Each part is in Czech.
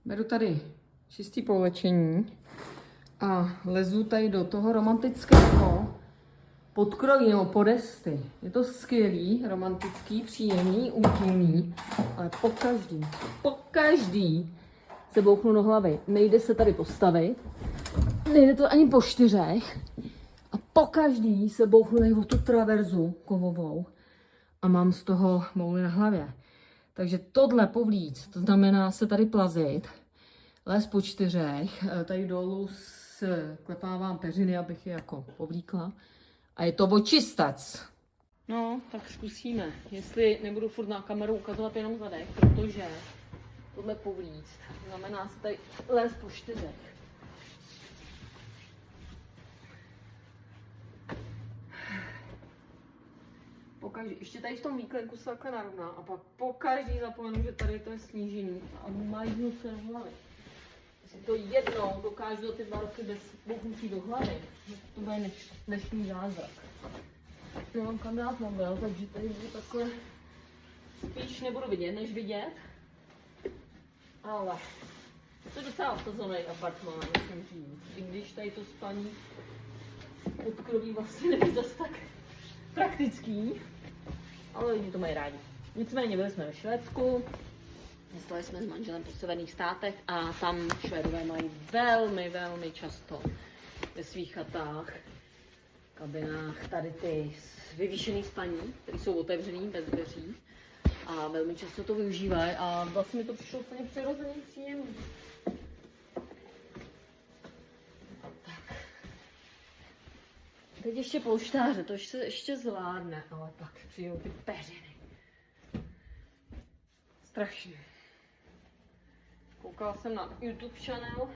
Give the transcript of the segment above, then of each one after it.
Beru tady čistý povlečení a lezu tady do toho romantického podkroví nebo podesty. Je to skvělý, romantický, příjemný, útulný, ale pokaždý se bouchnu do hlavy. Nejde se tady postavit, nejde to ani po 4 a pokaždý se bouchnu tady o tu traverzu kovovou a mám z toho mouly na hlavě. Takže tohle povlíc, to znamená se tady plazit, les po 4, tady dolů klepávám peřiny, abych je jako povlíkla. A je to očistac. No, tak zkusíme, jestli nebudu furt na kameru ukazovat jenom zadek, protože tohle povlíct znamená se tady les po 4. Pokaždý, ještě tady v tom výklenku se takhle narovná a pak pokaždý zapomenu, že tady to je snížený a majznu se do hlavy. Jestli to jednou dokážu za ty 2 roky bez bouchnutí do hlavy, to bude dnešní zázrak. Nemám kam dát mobil, takže tady budu takhle spíš nebudu vidět, než vidět. Ale to je docela obsazený apartmán, musím říct. I když tady to spaní podkroví vlastně není zase tak praktický, ale lidi to mají rádi. Nicméně byli jsme ve Švédsku, jezdili jsme s manželem po severních státech a tam Švédové mají velmi často ve svých chatách, kabinách tady ty vyvýšený spaní, které jsou otevřený bez dveří a velmi často to využívají a vlastně mi to přišlo úplně přirozený, příjemný. Tak. Teď ještě polštáře, to ještě zvládne, ale pak přijdou ty peřiny. Strašně. Koukala jsem na YouTube channel,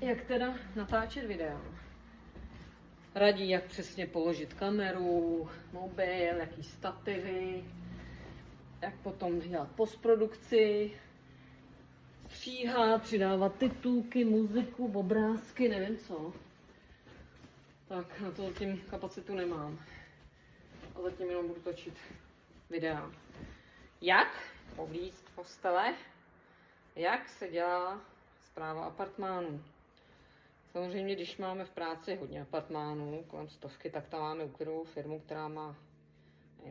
jak teda natáčet videa. Radí, jak přesně položit kameru, mobil, jaký stativy, jak potom dělat postprodukci, stříhat, přidávat titulky, muziku, obrázky, nevím co. Tak na to zatím kapacitu nemám. A zatím jenom budu točit videa. Jak povlíct postele, jak se dělá správa apartmánu. Samozřejmě, když máme v práci hodně apartmánů, kolem 100, tak tam máme uklidovou firmu, která má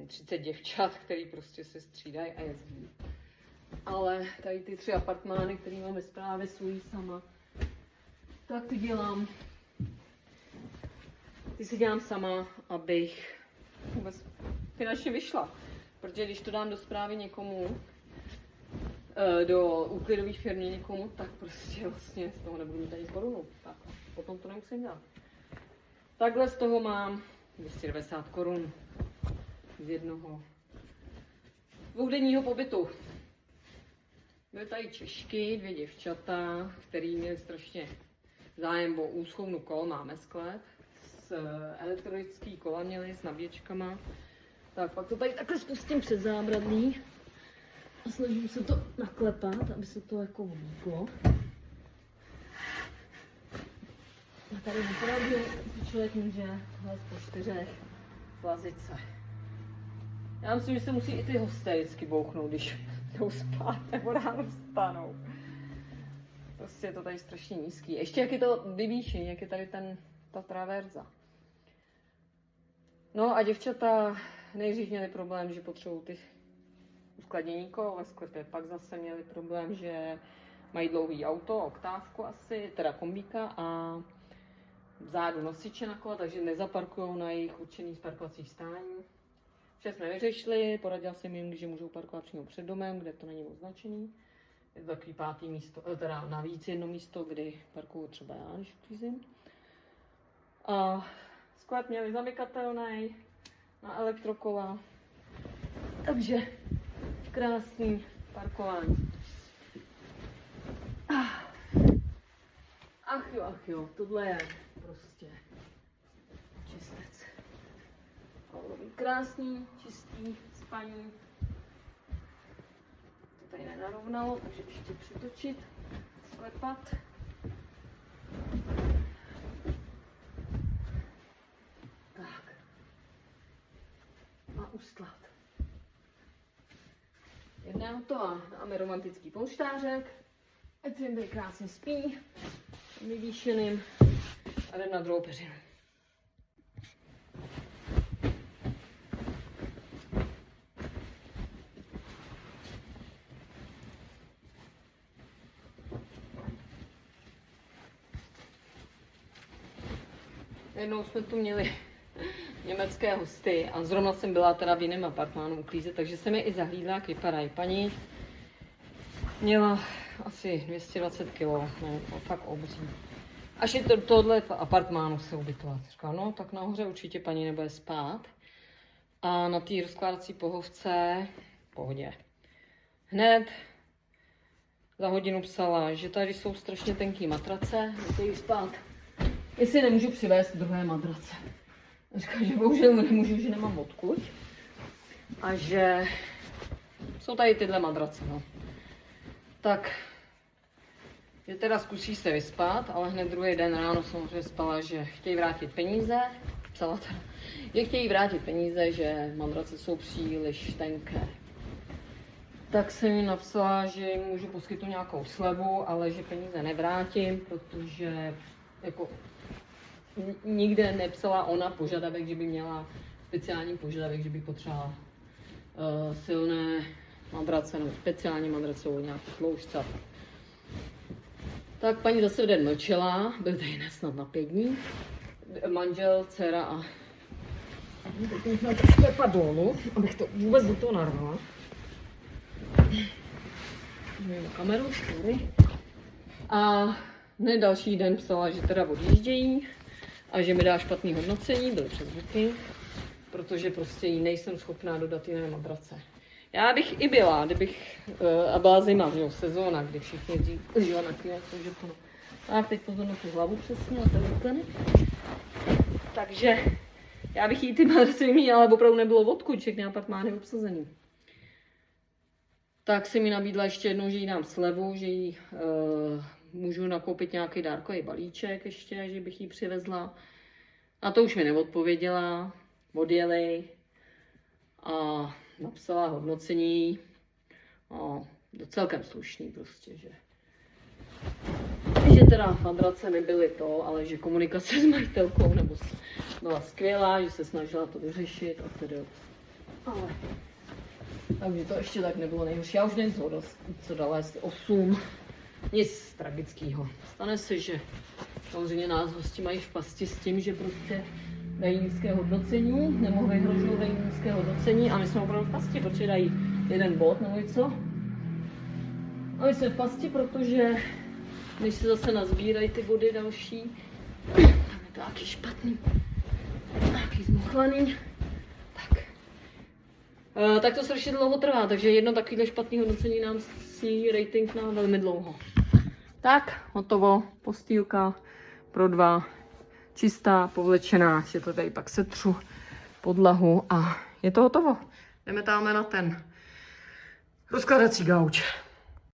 30 děvčat, který prostě se střídají a jezdí. Ale tady ty 3 apartmány, které máme správě svůj sama, tak ty si dělám sama, abych vůbec finančně vyšla. Protože když to dám do správy někomu, do úklidové firmy někomu, tak prostě vlastně z toho nebudu mít ani korunu. Tak potom to nemusím dělat. Takhle z toho mám 290 korun z jednoho 2denního pobytu. Byly tady Češky, 2 děvčata, který měli strašně zájem o úschovnu kol, máme sklep. Elektronický kola měli s nabíječkama. Tak pak to tady takhle spustím přes zábradlí a snažím se to naklepat, aby se to jako oblíklo. A tady opravdu člověk může lézt po 4 plazit se. Já myslím, že se musí i ty hystericky bouchnout, když jdou spát nebo ráno vstanou. Prostě je to tady strašně nízký. Ještě jak je to vyvýšený, jak je tady ta traverza. No a děvčata nejdřív měli problém, že potřebují ty uskladnění kol ve sklepě. Pak zase měli problém, že mají dlouhý auto, oktávku asi, teda kombíka a vzadu nosiče na kola, takže nezaparkují na jejich určený parkovací stání. Vše jsme vyřešili, poradila jsem jim, že můžou parkovat přímo před domem, kde to není označený. Je to takový 5. místo, teda navíc jedno místo, kdy parkuju třeba já, když uklízím. A sklep měli zamykatelný na elektrokola, takže krásný parkování. Ach jo, tohle je prostě čistec. Krásný, čistý spaní. To tady nenarovnalo, takže ještě přitočit, sklepat. Tak. A ustlat. Jedná to a dáme romantický polštářek Ať se jim tady krásně spí, vyvýšeným a jdem na druhou peřinu. Jednou jsme tu měli německé hosty a zrovna jsem byla teda v jiném apartmánu uklízet, takže jsem je i zahlídla, jak vypadají. Paní měla asi 220 kg, ne, fakt obří. Až je tohle apartmánu se ubytovat. Říkala, no tak nahoře určitě paní nebude spát. A na té rozkládací pohovce v pohodě. Hned za hodinu psala, že tady jsou strašně tenký matrace, chtějí spát. Jestli nemůžu přivést druhé madrace. Říká, že bohužel nemůžu, že nemám odkud. A že jsou tady tyhle madrace, no. Tak, že teda zkusí se vyspat, ale hned druhý den ráno samozřejmě spala, že chtějí vrátit peníze. Psala teda, že chtějí vrátit peníze, že madrace jsou příliš tenké. Tak jsem jí napsala, že jim můžu poskytnout nějakou slevu, ale že peníze nevrátím, protože jako nikde nepsala ona požadavek, že by měla speciální požadavek, že by potřebovala silné madrace nebo speciální madrace od nějaký tloušťce. Tak paní zase v den mlčela, byl tady snad na 5 dní. Manžel, dcera a teď musím to sklepat dolů, abych to vůbec do toho narvala. Můžu kameru, sorry. A hned další den psala, že teda odjíždějí a že mi dá špatný hodnocení, byly přes booking, protože prostě jí nejsem schopná dodat jiné madrace. Já bych i byla, kdybych, a byla zima, že jo, sezóna, kdy všichni žila na květ, takže to no. Tak teď pozor na tu hlavu přesně, a to je takže já bych jí ty madrace vyměnila, ale opravdu nebylo odkud, všechny apartmány obsazený. Tak si mi nabídla ještě jednou, že jí dám slevu, že jí můžu nakoupit nějaký dárkový balíček ještě, že bych jí přivezla. A to už mi neodpověděla, odjeli a napsala hodnocení. A celkem slušný prostě, že teda madrace nebyly to, ale že komunikace s majitelkou nebo byla skvělá, že se snažila to vyřešit a tedy. Ale takže to ještě tak nebylo nejhorší. Já už nevím, co dala, jestli 8. Nic tragického. Stane se, že samozřejmě nás hosti mají v pasti s tím, že prostě dají nízké hodnocení, nebo vyhrožují dají nízké hodnocení a my jsme opravdu v pasti, protože dají jeden bod nebo něco. A my jsme v pasti, protože než se zase nazbírají ty body další, tam je to taky špatný, taky zmuchlaný. Tak to strašně dlouho trvá, takže jedno takovýhle špatný hodnocení nám sníží rating na velmi dlouho. Tak, hotovo, postýlka pro 2, čistá, povlečená, že to tady pak setřu podlahu a je to hotovo. Jdeme tam na ten rozkladací gauč.